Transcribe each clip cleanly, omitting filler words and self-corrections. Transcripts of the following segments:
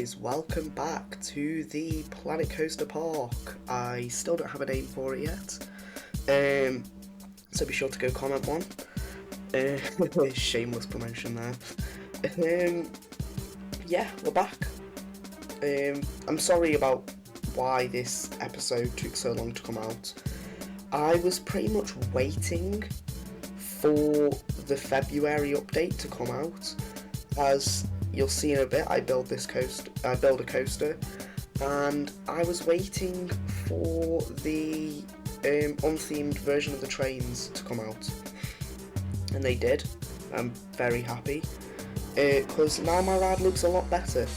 guys, welcome back to the Planet Coaster Park. I still don't have a name for it yet, so be sure to go comment one. Shameless promotion there. Yeah, we're back. I'm sorry about why this episode took so long to come out. I was pretty much waiting for the February update to come out. As you'll see in a bit, I build a coaster, and I was waiting for the unthemed version of the trains to come out, and they did. I'm very happy, because now my ride looks a lot better.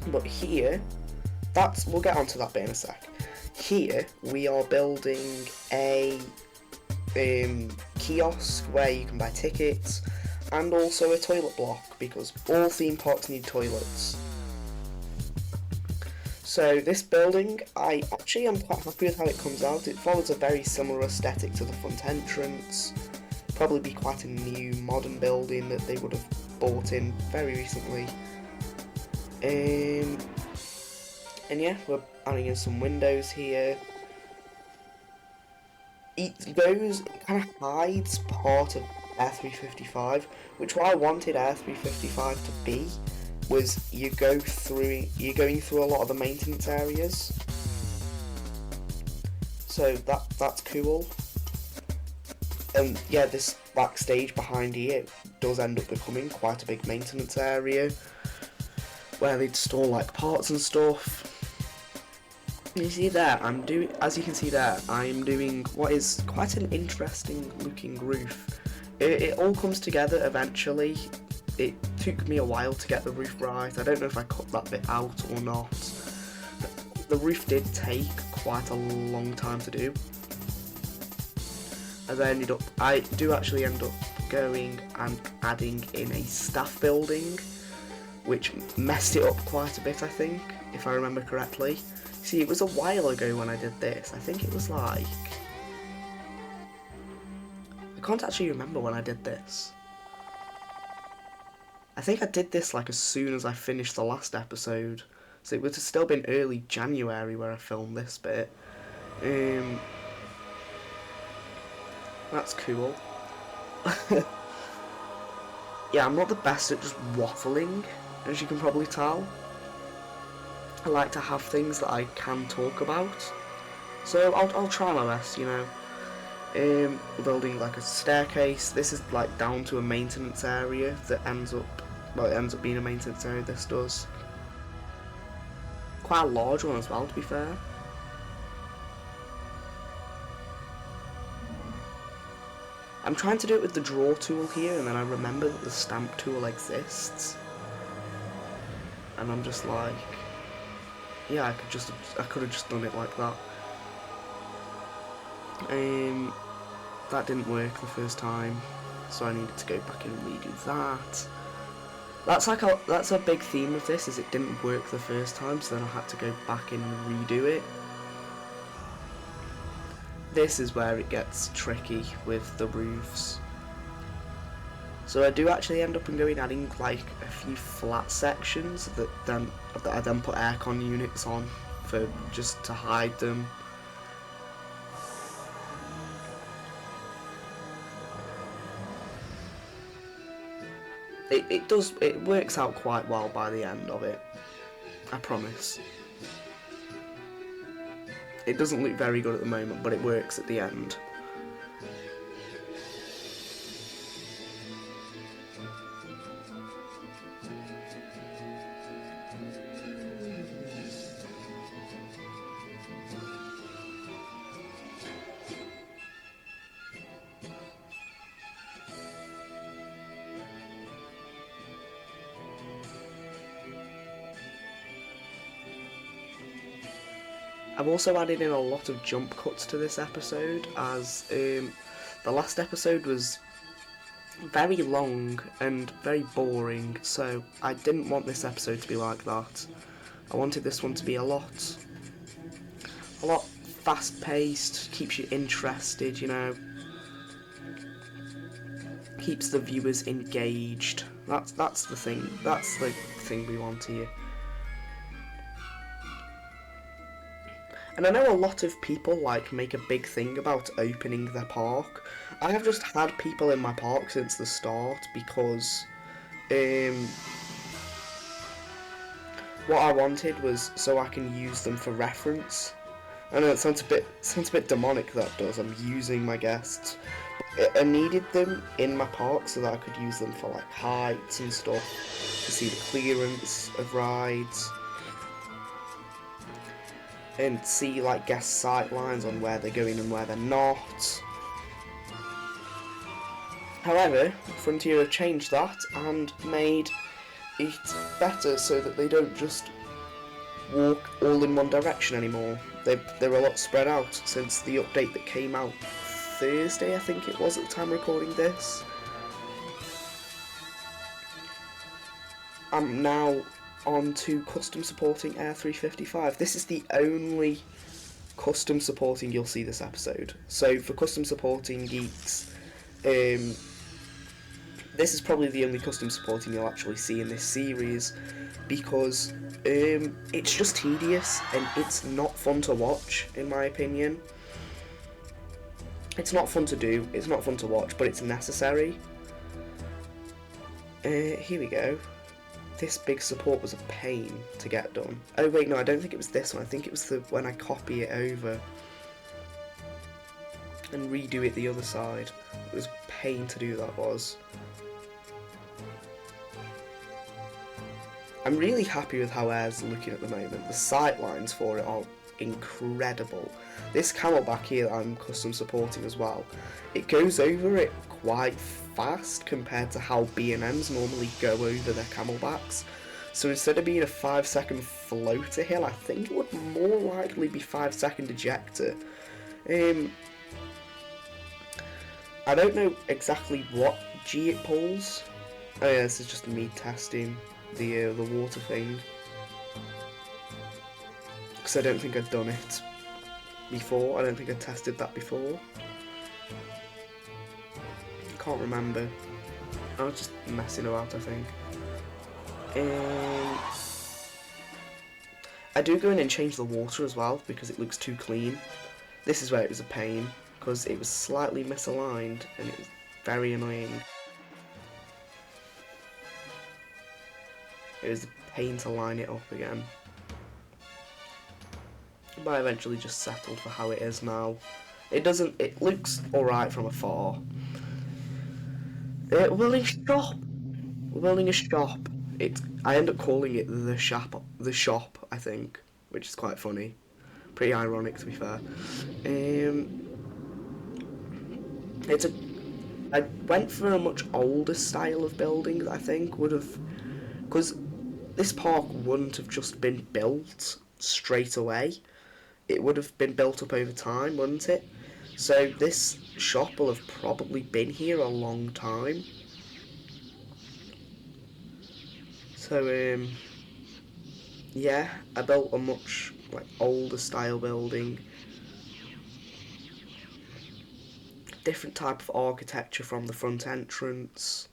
But here, we'll get onto that bit in a sec. Here we are building a kiosk where you can buy tickets, and also a toilet block, because all theme parks need toilets. So this building, I actually am quite happy with how it comes out. It follows a very similar aesthetic to the front entrance. Probably be quite a new modern building that they would have bought in very recently. And yeah, we're adding in some windows here. It kind of hides part of Air 355, which what I wanted Air 355 to be was you're going through a lot of the maintenance areas. So that's cool. And yeah, this backstage behind here does end up becoming quite a big maintenance area where they'd store like parts and stuff. You see there, as you can see there, I'm doing what is quite an interesting looking roof. It all comes together eventually. It took me a while to get the roof right. I don't know if I cut that bit out or not. The roof did take quite a long time to do. As I do actually end up going and adding in a staff building, which messed it up quite a bit, I think, if I remember correctly. See, it was a while ago when I did this. I think it was like... I can't actually remember when I did this. I think I did this like as soon as I finished the last episode. So it would have still been early January where I filmed this bit. That's cool. Yeah, I'm not the best at just waffling, as you can probably tell. I like to have things that I can talk about, so I'll try my best, you know. We're building like a staircase. This is like down to a maintenance area that ends up being a maintenance area. This does quite a large one as well, to be fair. I'm trying to do it with the draw tool here, and then I remember that the stamp tool exists, and I'm just like, yeah, I could have just done it like that. That didn't work the first time, so I needed to go back and redo that. That's a big theme of this, is it didn't work the first time, so then I had to go back and redo it. This is where it gets tricky with the roofs. So I do actually end up adding like a few flat sections that I then put aircon units on for just to hide them. It works out quite well by the end of it, I promise. It doesn't look very good at the moment, but it works at the end. I've also added in a lot of jump cuts to this episode, as the last episode was very long and very boring, so I didn't want this episode to be like that. I wanted this one to be a lot fast-paced, keeps you interested, you know, keeps the viewers engaged. That's the thing. That's the thing we want here. And I know a lot of people like make a big thing about opening their park. I have just had people in my park since the start because what I wanted was so I can use them for reference. I know it sounds a bit demonic, that does. I'm using my guests. I needed them in my park so that I could use them for like heights and stuff, to see the clearance of rides and see like guest sight lines on where they're going and where they're not. However, Frontier have changed that and made it better so that they don't just walk all in one direction anymore. They're a lot spread out since the update that came out Thursday, I think it was, at the time recording this. I'm now on to custom supporting Air 355. This is the only custom supporting you'll see this episode. So for custom supporting geeks, this is probably the only custom supporting you'll actually see in this series, because it's just tedious and it's not fun to watch, in my opinion. It's not fun to do, it's not fun to watch, but it's necessary. Here we go. This big support was a pain to get done. Oh wait, no, I don't think it was this one. I think it was when I copy it over and redo it the other side. It was a pain to do, that was. I'm really happy with how Air's looking at the moment. The sight lines for it are incredible. This camelback here that I'm custom supporting as well, it goes over it quite fast compared to how B&Ms normally go over their camelbacks. So instead of being a 5-second floater hill, I think it would more likely be 5-second ejector. I don't know exactly what G it pulls. Oh yeah, this is just me testing the water thing, because I don't think I've done it before. I don't think I tested that before. I can't remember. I was just messing about, I think. I do go in and change the water as well because it looks too clean. This is where it was a pain, because it was slightly misaligned and it was very annoying. It was a pain to line it up again. But I eventually just settled for how it is now. It looks alright from afar. We're building a shop. We're building a shop. I end up calling it the shop, I think, which is quite funny. Pretty ironic, to be fair. I went for a much older style of building that I think would have, because this park wouldn't have just been built straight away. It would have been built up over time, wouldn't it? So this shop will have probably been here a long time. So yeah, I built a much older style building. Different type of architecture from the front entrance.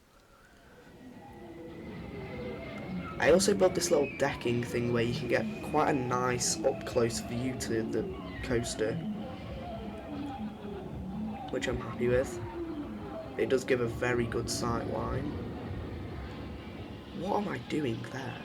I also built this little decking thing where you can get quite a nice up-close view to the coaster, which I'm happy with. It does give a very good sight line. What am I doing there?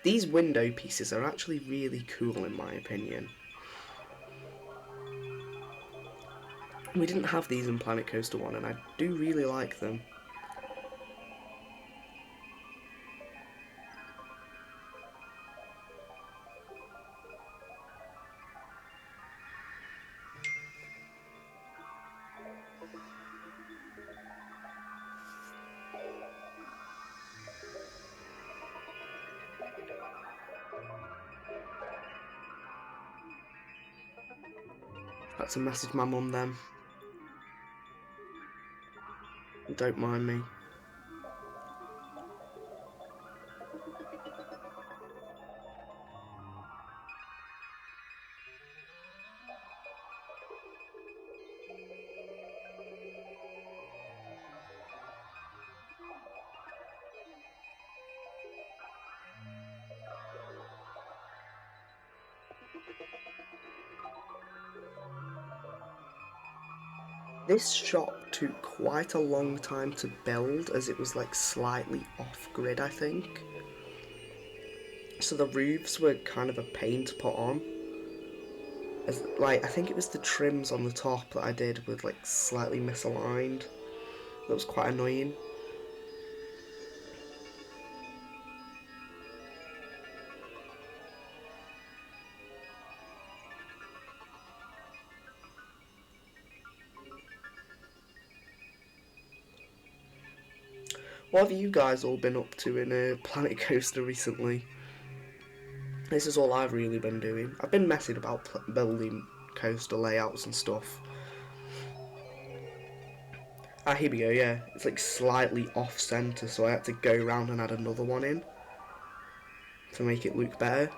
These window pieces are actually really cool in my opinion. We didn't have these in Planet Coaster 1 and I do really like them. Had to message my mum then. Don't mind me. This shop took quite a long time to build as it was like slightly off grid, I think. So the roofs were kind of a pain to put on. Like, I think it was the trims on the top that I did with like slightly misaligned. That was quite annoying. What have you guys all been up to in Planet Coaster recently? This is all I've really been doing. I've been messing about building coaster layouts and stuff. Ah, here we go, yeah. It's like slightly off centre, so I had to go around and add another one in to make it look better.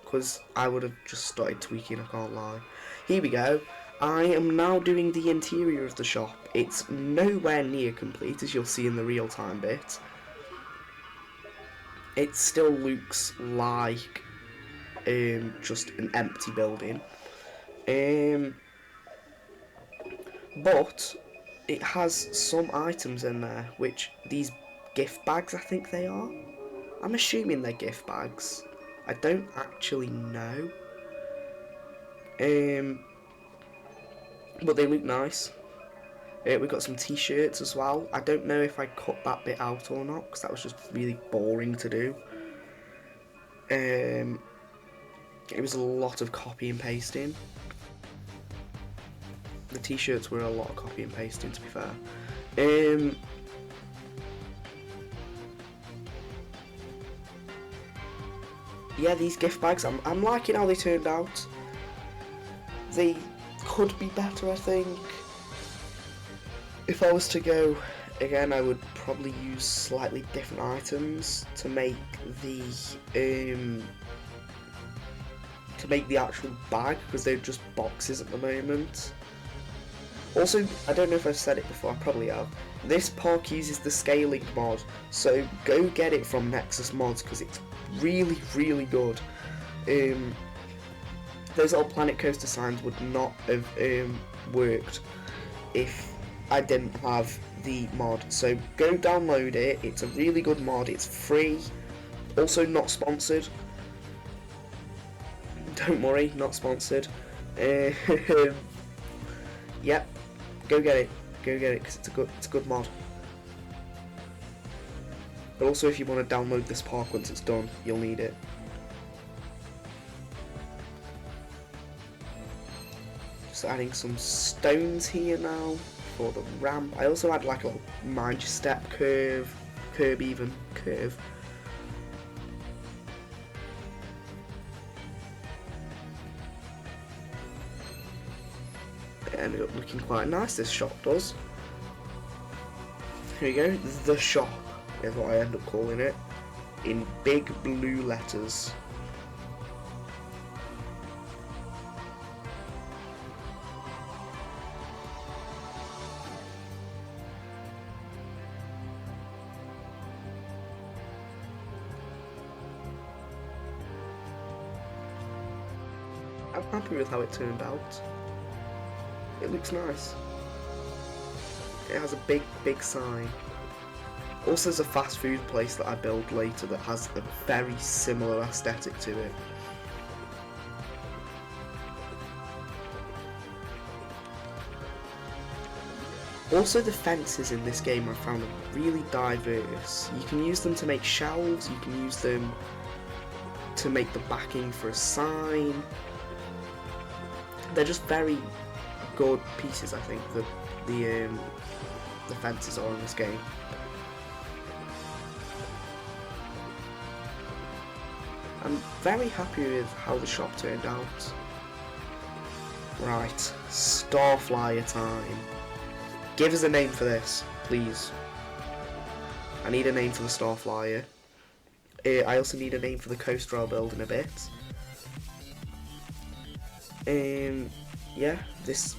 Because I would have just started tweaking, I can't lie. Here we go. I am now doing the interior of the shop. It's nowhere near complete, as you'll see in the real-time bit. It still looks like just an empty building. But it has some items in there, which these gift bags, I think they are. I'm assuming they're gift bags. I don't actually know. But they look nice. We've got some t-shirts as well. I don't know if I cut that bit out or not, because that was just really boring to do. It was a lot of copy and pasting. The t-shirts were a lot of copy and pasting, to be fair. Yeah, these gift bags, I'm liking how they turned out. They could be better, I think. If I was to go again, I would probably use slightly different items to make the actual bag, because they're just boxes at the moment. Also, I don't know if I've said it before, I probably have. This park uses the scaling mod, so go get it from Nexus Mods because it's really, really good. Those little Planet Coaster signs would not have worked if I didn't have the mod. So go download it, it's a really good mod, it's free, also not sponsored. Don't worry, not sponsored. Yep, go get it because it's a good mod. But also, if you want to download this park once it's done, you'll need it. Just adding some stones here now for the ramp. I also had like a little mind step curve. It ended up looking quite nice, this shop does. Here we go, the shop is what I end up calling it, in big blue letters. I'm happy with how it turned out. It looks nice. It has a big sign. Also, there's a fast food place that I build later that has a very similar aesthetic to it. Also, the fences in this game I found really diverse. You can use them to make shelves, you can use them to make the backing for a sign. They're just very good pieces, I think, that the fences are in this game. I'm very happy with how the shop turned out. Right, Starflyer time. Give us a name for this, please. I need a name for the Starflyer. I also need a name for the coaster I'll build in a bit. Yeah,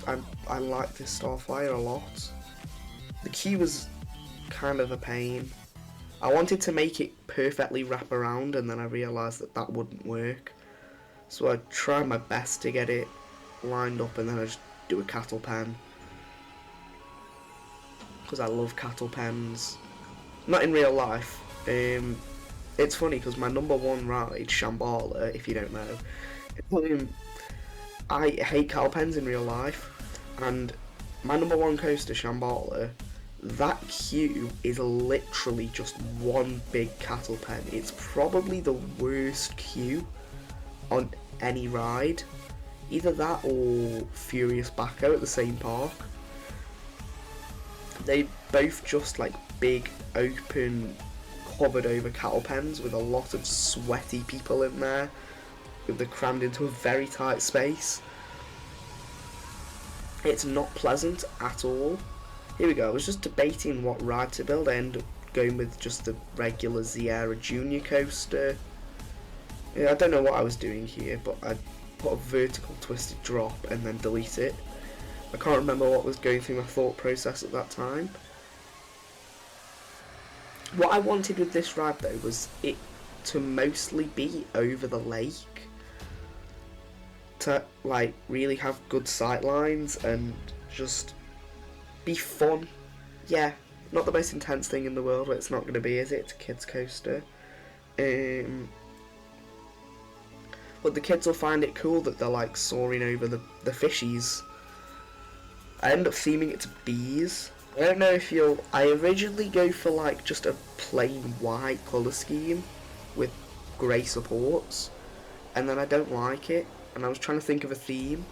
I like this Starflyer a lot. The queue was kind of a pain. I wanted to make it perfectly wrap around, and then I realised that that wouldn't work. So I tried my best to get it lined up, and then I just do a cattle pen. Because I love cattle pens. Not in real life. It's funny because my number one ride, Shambhala, if you don't know, I hate cattle pens in real life, and my number one coaster, Shambhala, that queue is literally just one big cattle pen. It's probably the worst queue on any ride. Either that or Furious Baco at the same park. They both just like big, open, covered over cattle pens with a lot of sweaty people in there. They're crammed into a very tight space. It's not pleasant at all. Here we go, I was just debating what ride to build. I ended up going with just the regular Zieira Junior coaster. Yeah, I don't know what I was doing here, but I put a vertical twisted drop and then delete it. I can't remember what was going through my thought process at that time. What I wanted with this ride though was it to mostly be over the lake. To like really have good sight lines and just be fun. Yeah, not the most intense thing in the world, but it's not going to be, is it? It's a kids coaster. But the kids will find it cool that they're like soaring over the fishies. I end up theming it to bees. I don't know if you'll... I originally go for like just a plain white colour scheme with grey supports, and then I don't like it, and I was trying to think of a theme,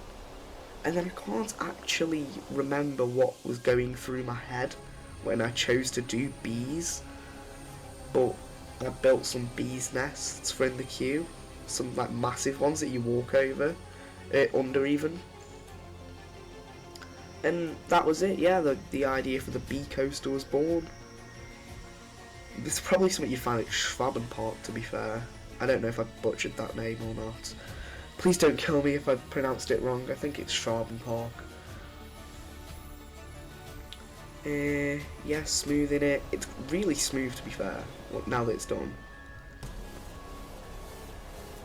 and then I can't actually remember what was going through my head when I chose to do bees, but I built some bees nests for in the queue, some like massive ones that you walk over, under even. And that was it, yeah, the idea for the bee coaster was born. It's probably something you'd find at Schwabenpark, to be fair. I don't know if I butchered that name or not. Please don't kill me if I pronounced it wrong, I think it's Schwabenpark. Yeah, smoothing it. It's really smooth, to be fair, now that it's done.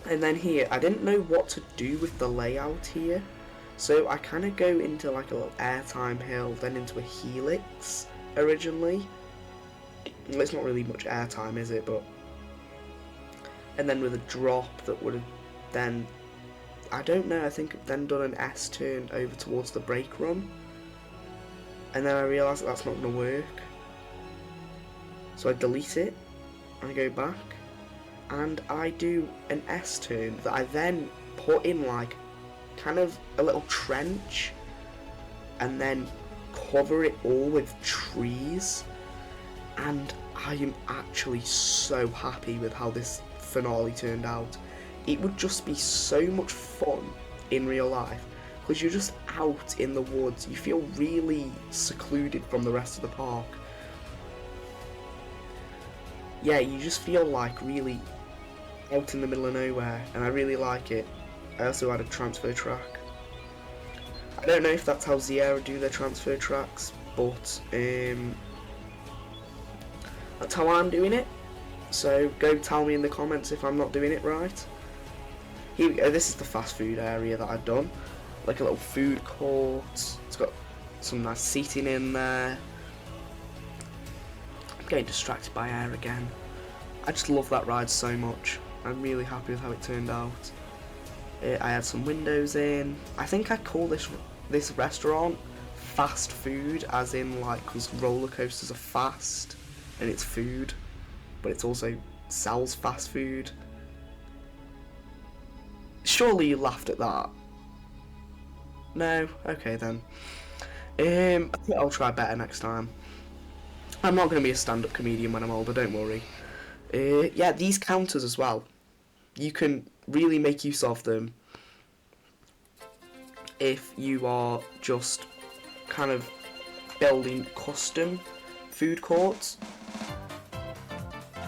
And then here, I didn't know what to do with the layout here. So I kind of go into like a little airtime hill, then into a helix originally. Well, it's not really much airtime, is it? But and then with a drop that would have then, I don't know, I think I've then done an S turn over towards the brake run. And then I realised that that's not going to work. So I delete it, I go back, and I do an S turn that I then put in like kind of a little trench and then cover it all with trees, and I am actually so happy with how this finale turned out. It would just be so much fun in real life because you're just out in the woods, you feel really secluded from the rest of the park. Yeah, you just feel like really out in the middle of nowhere, and I really like it. I also had a transfer track. I don't know if that's how Zieira do their transfer tracks, but that's how I'm doing it. So go tell me in the comments if I'm not doing it right. Here we go, this is the fast food area that I've done. Like a little food court. It's got some nice seating in there. I'm getting distracted by air again. I just love that ride so much. I'm really happy with how it turned out. I had some windows in. I think I call this restaurant fast food, as in like, because roller coasters are fast and it's food, but it also sells fast food. Surely you laughed at that. No? Okay then. I think I'll try better next time. I'm not going to be a stand-up comedian when I'm older, don't worry. Yeah, these counters as well. You can really make use of them. if you are just kind of building custom food courts.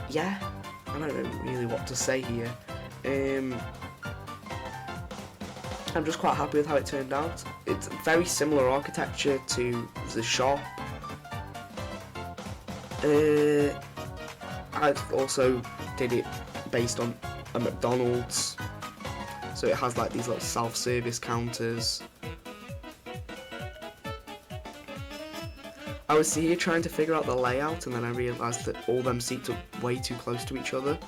Yeah, I don't know really what to say here. I'm just quite happy with how it turned out. It's very similar architecture to the shop. I also did it based on a McDonald's, so it has like these little self-service counters. I was here trying to figure out the layout, and then I realised that all them seats are way too close to each other.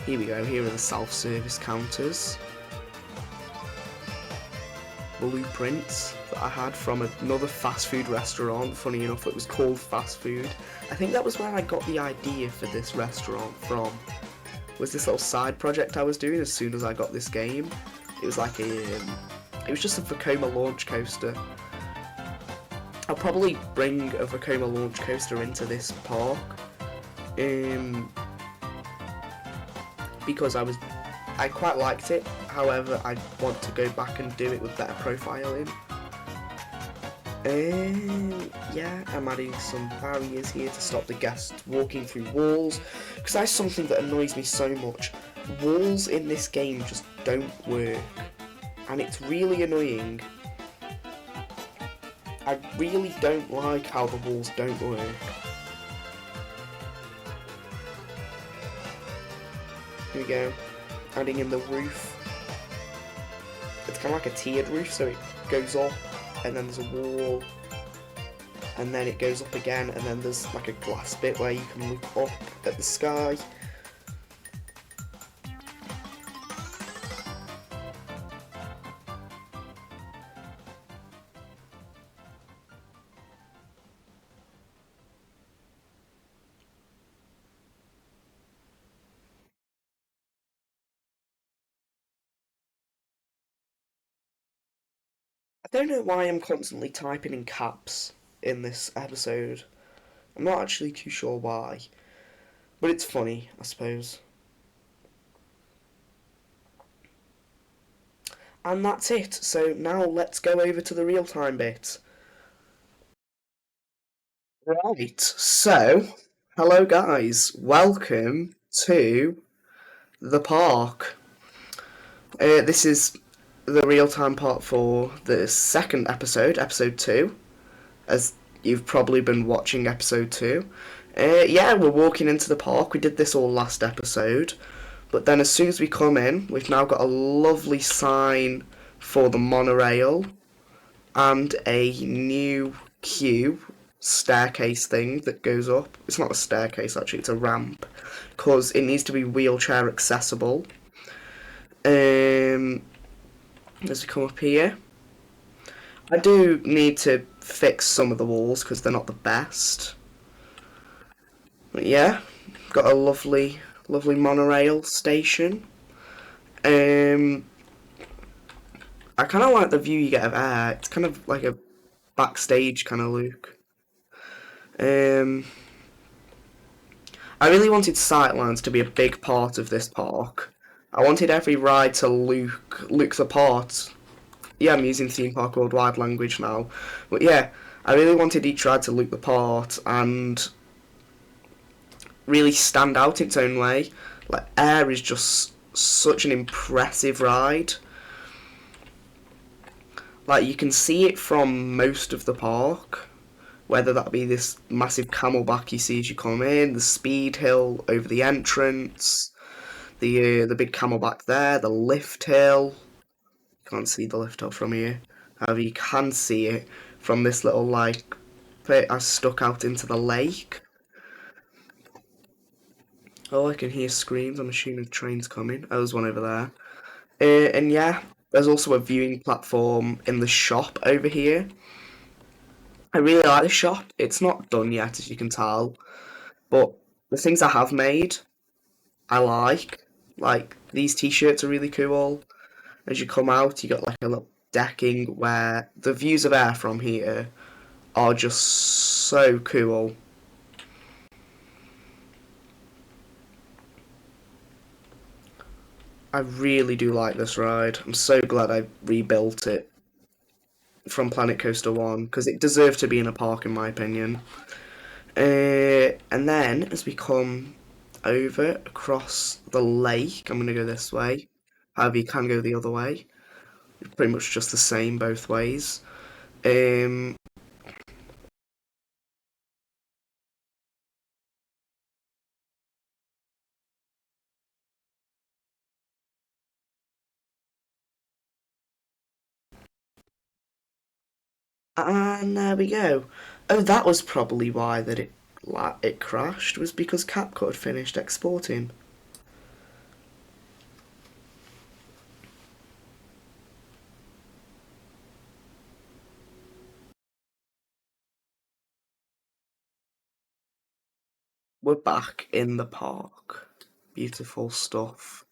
Here we go, here are the self-service counters. Blueprints that I had from another fast food restaurant. Funny enough, it was called Fast Food. I think that was where I got the idea for this restaurant from. Was this little side project I was doing as soon as I got this game. It was like it was just a Vekoma launch coaster. I'll probably bring a Vekoma launch coaster into this park. Because I quite liked it. However, I want to go back and do it with better profiling. Yeah, I'm adding some barriers here to stop the guests walking through walls, because that's something that annoys me so much. Walls in this game just don't work, and it's really annoying. I really don't like how the walls don't work. Here we go, adding in the roof. It's kind of like a tiered roof, so it goes up, and then there's a wall, and then it goes up again, and then there's like a glass bit where you can look up at the sky. I don't know why I'm constantly typing in caps in this episode. I'm not actually too sure why, but it's funny, I suppose. And that's it, so now let's go over to the real-time bit. Right, so, hello guys, welcome to the park. This is the real-time part for the second episode, episode 2, as you've probably been watching episode 2. Yeah, we're walking into the park. We did this all last episode, but then as soon as we come in, we've now got a lovely sign for the monorail and a new queue staircase thing that goes up. It's not a staircase actually, it's a ramp, because it needs to be wheelchair accessible. As we come up here, I do need to fix some of the walls because they're not the best. But yeah, got a lovely monorail station. I kind of like the view you get of air. It's kind of like a backstage kind of look. I really wanted sightlines to be a big part of this park. I wanted every ride to look the part. Yeah, I'm using theme park worldwide language now. But yeah, I really wanted each ride to look the part and really stand out in its own way. Like, Air is just such an impressive ride. Like, you can see it from most of the park, whether that be this massive camelback you see as you come in, the speed hill over the entrance, the big camelback there, the lift hill. Can't see the lift hill from here. However, you can see it from this little like bit I stuck out into the lake. Oh, I can hear screams. I'm assuming train's coming. Oh, there's one over there. And yeah, there's also a viewing platform in the shop over here. I really like the shop. It's not done yet, as you can tell, but the things I have made, I like. Like, these t-shirts are really cool. As you come out, you got like a little decking where the views of Air from here are just so cool. I really do like this ride. I'm so glad I rebuilt it from Planet Coaster 1 because it deserved to be in a park, in my opinion. And then as we come over across the lake, I'm going to go this way. However, you can go the other way. Pretty much just the same both ways. Um, and there we go. Oh, that was probably why that it crashed, was because CapCut had finished exporting. We're back in the park. Beautiful stuff.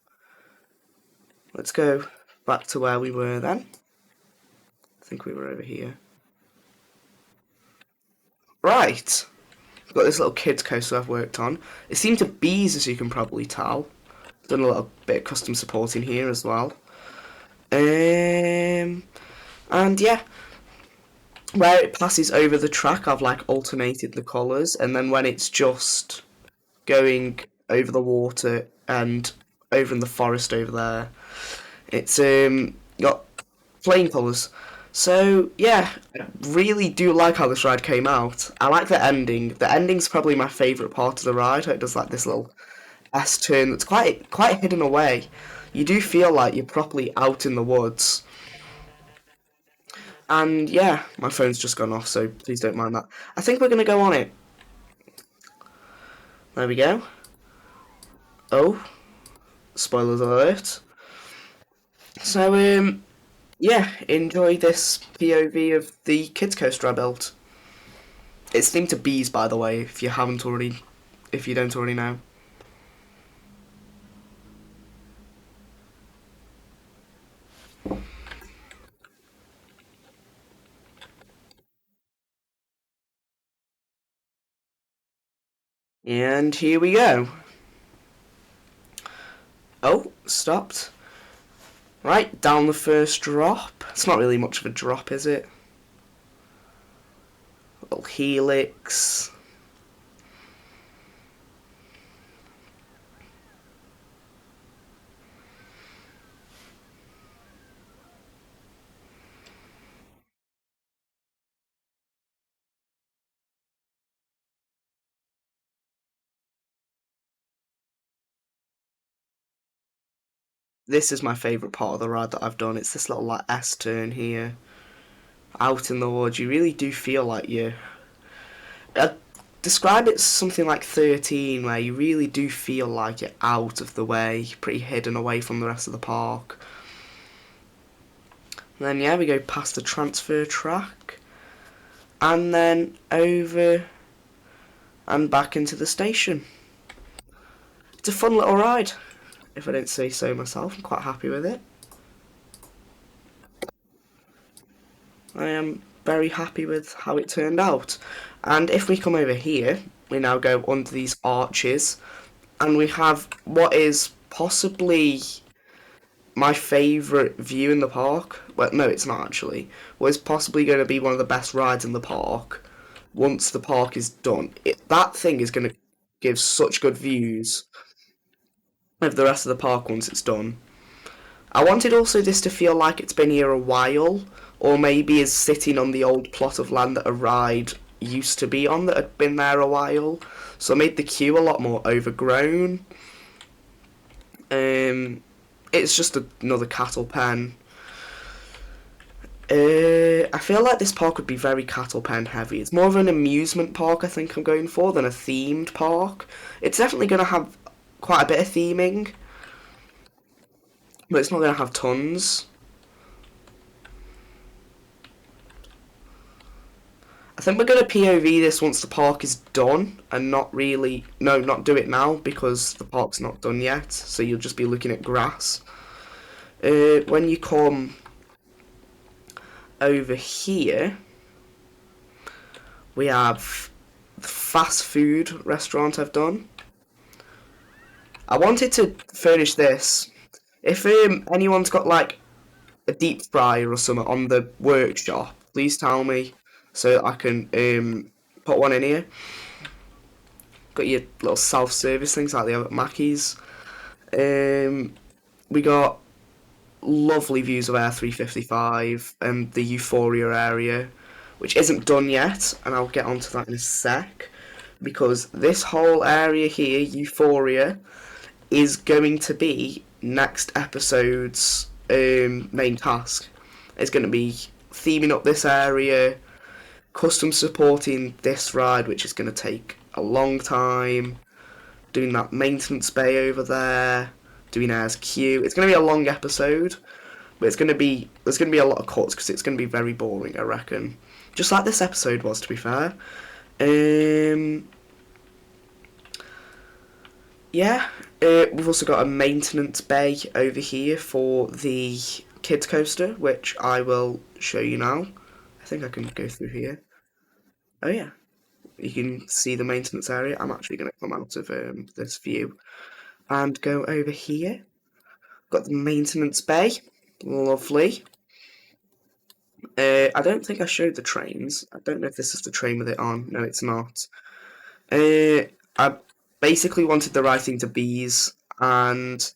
Let's go back to where we were then. I think we were over here. Right. I've got this little kids coaster I've worked on. It seemed to bees, as you can probably tell. Done a little bit of custom supporting here as well. And yeah, where it passes over the track, I've like alternated the colours, and then when it's just going over the water and over in the forest over there, it's got flame colours. So yeah, I really do like how this ride came out. I like the ending. The ending's probably my favourite part of the ride. It does like this little S turn that's quite hidden away. You do feel like you're properly out in the woods. And yeah, my phone's just gone off, so please don't mind that. I think we're gonna go on it. There we go. Oh, spoilers alert. So yeah, enjoy this POV of the kids coaster I built. It's themed to bees, by the way, if you don't already know. And here we go. Oh, stopped. Right, down the first drop. It's not really much of a drop, is it? Little helix. This is my favourite part of the ride that I've done. It's this little like S turn here. Out in the woods, you really do feel like you. I'd describe it as something like 13, where you really do feel like you're out of the way, pretty hidden away from the rest of the park. And then yeah, we go past the transfer track, and then over and back into the station. It's a fun little ride, if I don't say so myself. I'm quite happy with it. I am very happy with how it turned out. And if we come over here, we now go under these arches, and we have what is possibly my favourite view in the park. Well, no, it's not actually. What is possibly going to be one of the best rides in the park once the park is done. That thing is going to give such good views of the rest of the park once it's done. I wanted also this to feel like it's been here a while, or maybe is sitting on the old plot of land that a ride used to be on that had been there a while. So I made the queue a lot more overgrown. It's just another cattle pen. I feel like this park would be very cattle pen heavy. It's more of an amusement park I think I'm going for than a themed park. It's definitely going to have quite a bit of theming, but it's not going to have tons. I think we're going to POV this once the park is done and not really, no, not do it now because the park's not done yet, so you'll just be looking at grass. When you come over here, we have the fast food restaurant I've done. I wanted to furnish this If anyone's got like a deep fryer or something on the workshop, please tell me so that I can put one in here. Got your little self-service things like they have at Mackey's. We got lovely views of Air 355 and the Euphoria area, which isn't done yet, and I'll get onto that in a sec. Because this whole area here, Euphoria, is going to be next episode's main task. It's going to be theming up this area, custom supporting this ride, which is going to take a long time, doing that maintenance bay over there, doing Air's queue. It's going to be a long episode, but there's going to be a lot of cuts because it's going to be very boring, I reckon. Just like this episode was, to be fair. Yeah, we've also got a maintenance bay over here for the kids coaster, which I will show you now. I think I can go through here. Oh yeah, you can see the maintenance area. I'm actually going to come out of this view and go over here. Got the maintenance bay, lovely. I don't think I showed the trains. I don't know if this is the train with it on. No, it's not. I basically wanted the writing to bees, and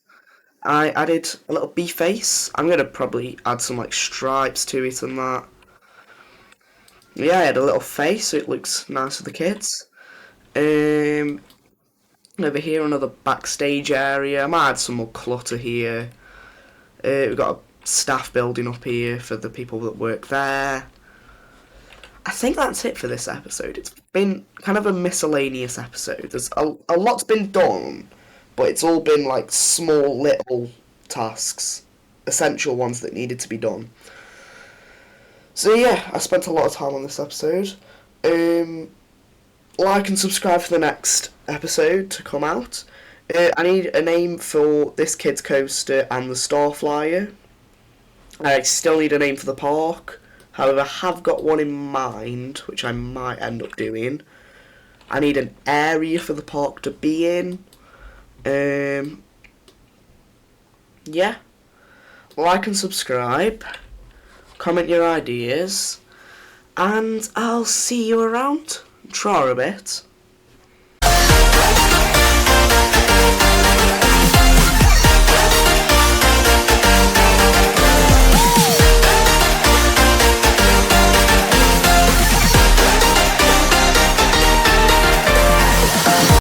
I added a little bee face. I'm gonna probably add some like stripes to it and that. Yeah, I had a little face, so it looks nice for the kids. Over here, another backstage area. I might add some more clutter here. We've got a staff building up here for the people that work there. I think that's it for this episode. It's been kind of a miscellaneous episode. There's a lot's been done, but it's all been like small little tasks, essential ones that needed to be done. So yeah, I spent a lot of time on this episode. Like and subscribe for the next episode to come out. I need a name for this kids coaster and the Starflyer. I still need a name for the park. However, I have got one in mind, which I might end up doing. I need an area for the park to be in. Yeah. Like and subscribe. Comment your ideas. And I'll see you around. Try a bit.